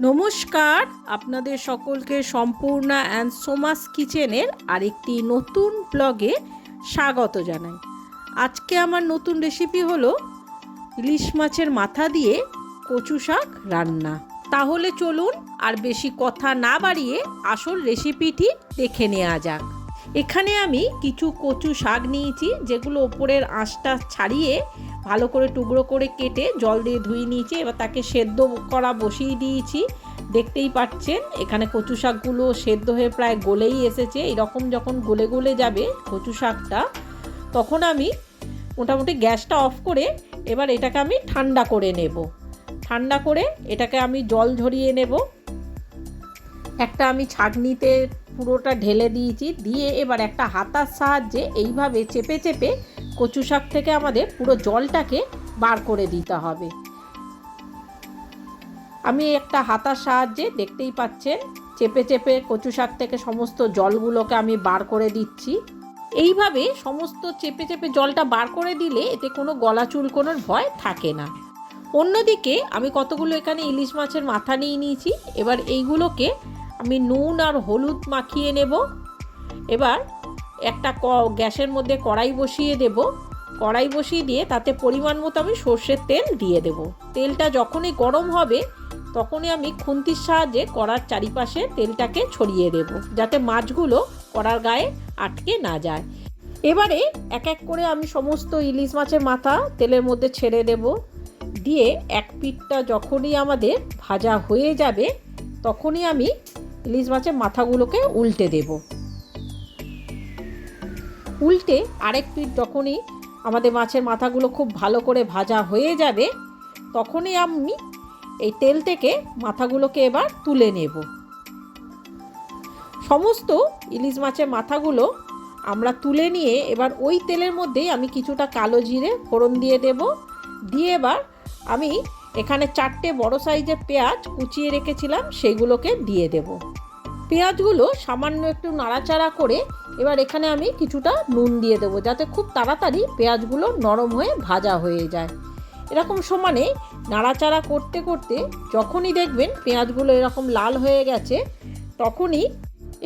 নমস্কার, আপনাদের সকলকে সম্পূর্ণা অ্যান্ড সোমাস কিচেনের আরেকটি নতুন ব্লগে স্বাগত জানাই। আজকে আমার নতুন রেসিপি হলো ইলিশ মাছের মাথা দিয়ে কচু শাক রান্না। তাহলে চলুন আর বেশি কথা না বাড়িয়ে আসল রেসিপিটি দেখে নেওয়া যাক। এখানে আমি কিছু কচু শাক নিয়েছি, যেগুলো ওপরের আঁশটা ছাড়িয়ে ভালো করে টুকরো করে কেটে জল দিয়ে ধুয়ে নিয়েছি। এবার তাকে সেদ্ধ করা বসিয়ে দিয়েছি। দেখতেই পাচ্ছেন এখানে কচু শাকগুলো সেদ্ধ হয়ে প্রায় গলেই এসেছে। এরকম যখন গলে গলে যাবে কচু শাকটা, তখন আমি মোটামুটি গ্যাসটা অফ করে এবার এটাকে আমি ঠান্ডা করে নেব। ঠান্ডা করে এটাকে আমি জল ঝরিয়ে নেব। একটা আমি ছাঁকনিতে পুরোটা ঢেলে দিয়েছি, দিয়ে এবার একটা হাতার সাহায্যে এইভাবে চেপে চেপে কচু শাক থেকে আমাদের পুরো জলটাকে বার করে দিতে হবে। আমি একটা হাতার সাহায্যে দেখতেই পাচ্ছেন চেপে চেপে কচু শাক থেকে সমস্ত জলগুলোকে আমি বার করে দিচ্ছি। এইভাবে সমস্ত চেপে চেপে জলটা বার করে দিলে এতে কোনো গলা চুলকোনোর ভয় থাকে না। অন্যদিকে আমি কতগুলো এখানে ইলিশ মাছের মাথা নিয়ে নিয়েছি। এবার এইগুলোকে আমি নুন আর হলুদ মাখিয়ে নেব। এবার একটা গ্যাসের মধ্যে কড়াই বসিয়ে দেব। কড়াই বসিয়ে দিয়ে তাতে পরিমাণ মতো আমি সর্ষের তেল দিয়ে দেব। তেলটা যখনই গরম হবে তখনই আমি খুন্তির সাহায্যে কড়ার চারিপাশে তেলটাকে ছড়িয়ে দেব, যাতে মাছগুলো কড়ার গায়ে আটকে না যায়। এবারে এক এক করে আমি সমস্ত ইলিশ মাছের মাথা তেলের মধ্যে ছেড়ে দেব। দিয়ে এক পিঠটা যখনই আমাদের ভাজা হয়ে যাবে তখনই আমি ইলিশ মাছের মাথাগুলোকে উল্টে দেব। উল্টে আরেক পিঠ যখনই আমাদের মাছের মাথাগুলো খুব ভালো করে ভাজা হয়ে যাবে তখনই আমি এই তেল থেকে মাথাগুলোকে এবার তুলে নেব। সমস্ত ইলিশ মাছের মাথাগুলো আমরা তুলে নিয়ে এবার ওই তেলের মধ্যেই আমি কিছুটা কালো জিরে ফোড়ন দিয়ে দেব। দিয়ে এবার আমি এখানে 4টে বড় সাইজের পেঁয়াজ কুচিয়ে রেখেছিলাম, সেইগুলোকে দিয়ে দেব। পেঁয়াজগুলো সামান্য একটু নাড়াচাড়া করে এবার এখানে আমি কিছুটা নুন দিয়ে দেবো, যাতে খুব তাড়াতাড়ি পেঁয়াজগুলো নরম হয়ে ভাজা হয়ে যায়। এরকম সমানে নাড়াচাড়া করতে করতে যখনই দেখবেন পেঁয়াজগুলো এরকম লাল হয়ে গেছে তখনই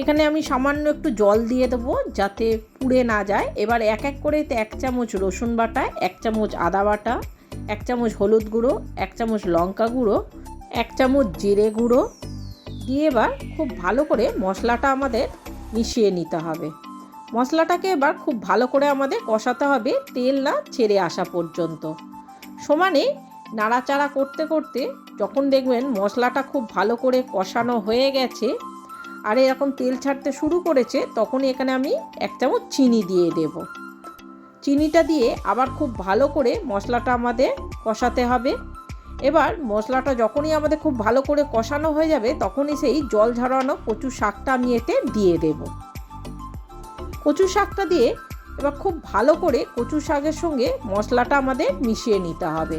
এখানে আমি সামান্য একটু জল দিয়ে দেবো, যাতে পুড়ে না যায়। এবার এক এক করে 1 চামচ রসুন বাটা, 1 চামচ আদা বাটা, 1 চামচ হলুদ গুঁড়ো, 1 চামচ লঙ্কা গুঁড়ো, 1 চামচ জিরে গুঁড়ো দিয়ে এবার খুব ভালো করে মশলাটা আমাদের মিশিয়ে নিতে হবে। মশলাটাকে এবার খুব ভালো করে আমাদের কষাতে হবে, তেল না ছেড়ে আসা পর্যন্ত। সমানে নাড়াচাড়া করতে করতে যখন দেখবেন মশলাটা খুব ভালো করে কষানো হয়ে গেছে আর এরকম তেল ছাড়তে শুরু করেছে, তখনই এখানে আমি 1 চামচ চিনি দিয়ে দেব। চিনিটা দিয়ে আবার খুব ভালো করে মশলাটা আমাদের কষাতে হবে। এবার মশলাটা যখনই আমাদের খুব ভালো করে কষানো হয়ে যাবে তখনই সেই জল ঝরানো কচু শাকটা আমি এতে দিয়ে দেব। কচু শাকটা দিয়ে এবার খুব ভালো করে কচু শাকের সঙ্গে মশলাটা আমাদের মিশিয়ে নিতে হবে।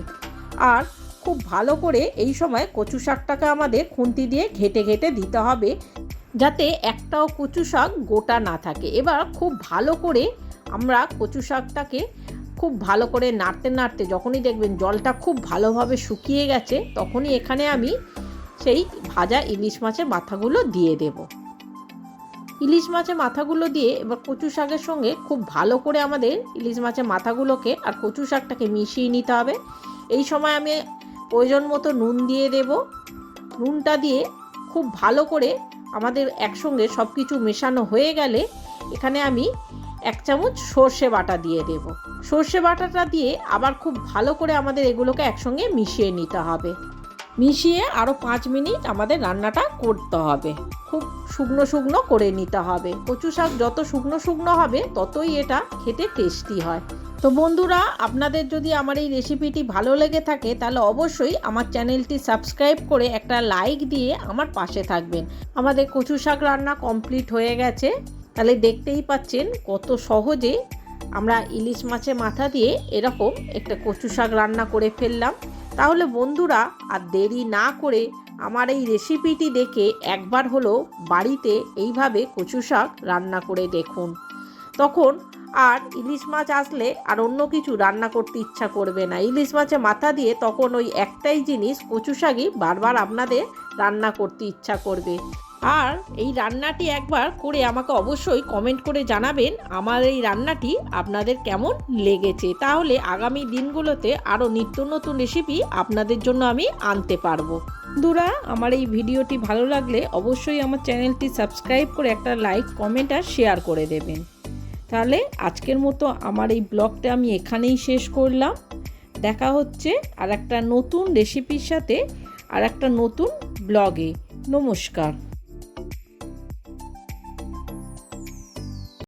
আর খুব ভালো করে এই সময় কচু শাকটাকে আমাদের খুন্তি দিয়ে ঘেটে ঘেটে দিতে হবে, যাতে একটাও কচু শাক গোটা না থাকে। এবার খুব ভালো করে আমরা কচু শাকটাকে খুব ভালো করে নাড়তে নাড়তে যখনই দেখবেন জলটা খুব ভালোভাবে শুকিয়ে গেছে তখনই এখানে আমি সেই ভাজা ইলিশ মাছের মাথাগুলো দিয়ে দেব। ইলিশ মাছের মাথাগুলো দিয়ে এবার কচু শাকের সঙ্গে খুব ভালো করে আমাদের ইলিশ মাছের মাথাগুলোকে আর কচু শাকটাকে মিশিয়ে নিতে হবে। এই সময় আমি প্রয়োজন মতো নুন দিয়ে দেব। নুনটা দিয়ে খুব ভালো করে আমাদের একসঙ্গে সব কিছু মেশানো হয়ে গেলে এখানে আমি 1 চামচ সর্ষে বাটা দিয়ে দেব। সর্ষে বাটাটা দিয়ে আবার খুব ভালো করে আমাদের এগুলোকে একসঙ্গে মিশিয়ে নিতে হবে। মিশিয়ে আরও 5 মিনিট আমাদের রান্নাটা করতে হবে। খুব শুকনো শুকনো করে নিতে হবে। কচু শাক যত শুকনো শুকনো হবে ততই এটা খেতে টেস্টি হয়। তো বন্ধুরা, আপনাদের যদি আমার এই রেসিপিটি ভালো লেগে থাকে তাহলে অবশ্যই আমার চ্যানেলটি সাবস্ক্রাইব করে একটা লাইক দিয়ে আমার পাশে থাকবেন। আমাদের কচু শাক রান্না কমপ্লিট হয়ে গেছে। তাহলে দেখতেই পাচ্ছেন কত সহজে আমরা ইলিশ মাছের মাথা দিয়ে এরকম একটা কচু শাক রান্না করে ফেললাম। তাহলে বন্ধুরা, আর দেরি না করে আমার এই রেসিপিটি দেখে একবার হলো বাড়িতে এইভাবে কচু শাক রান্না করে দেখুন। তখন আর ইলিশ মাছ আসলে আর অন্য কিছু রান্না করতে ইচ্ছা করবে না। ইলিশ মাছে মাথা দিয়ে তখন ওই একটাই জিনিস কচু শাকই বারবার আপনাদের রান্না করতে ইচ্ছা করবে। আর এই রান্নাটি একবার করে আমাকে অবশ্যই কমেন্ট করে জানাবেন আমার এই রান্নাটি আপনাদের কেমন লেগেছে। তাহলে আগামী দিনগুলোতে আরও নিত্য নতুন রেসিপি আপনাদের জন্য আমি আনতে পারবো। বন্ধুরা, আমার এই ভিডিওটি ভালো লাগলে অবশ্যই আমার চ্যানেলটি সাবস্ক্রাইব করে একটা লাইক, কমেন্ট আর শেয়ার করে দেবেন। তাহলে আজকের মতো আমার এই ব্লগটা আমি এখানেই শেষ করলাম। দেখা হচ্ছে আর একটা নতুন রেসিপির সাথে আর একটা নতুন ব্লগে। নমস্কার।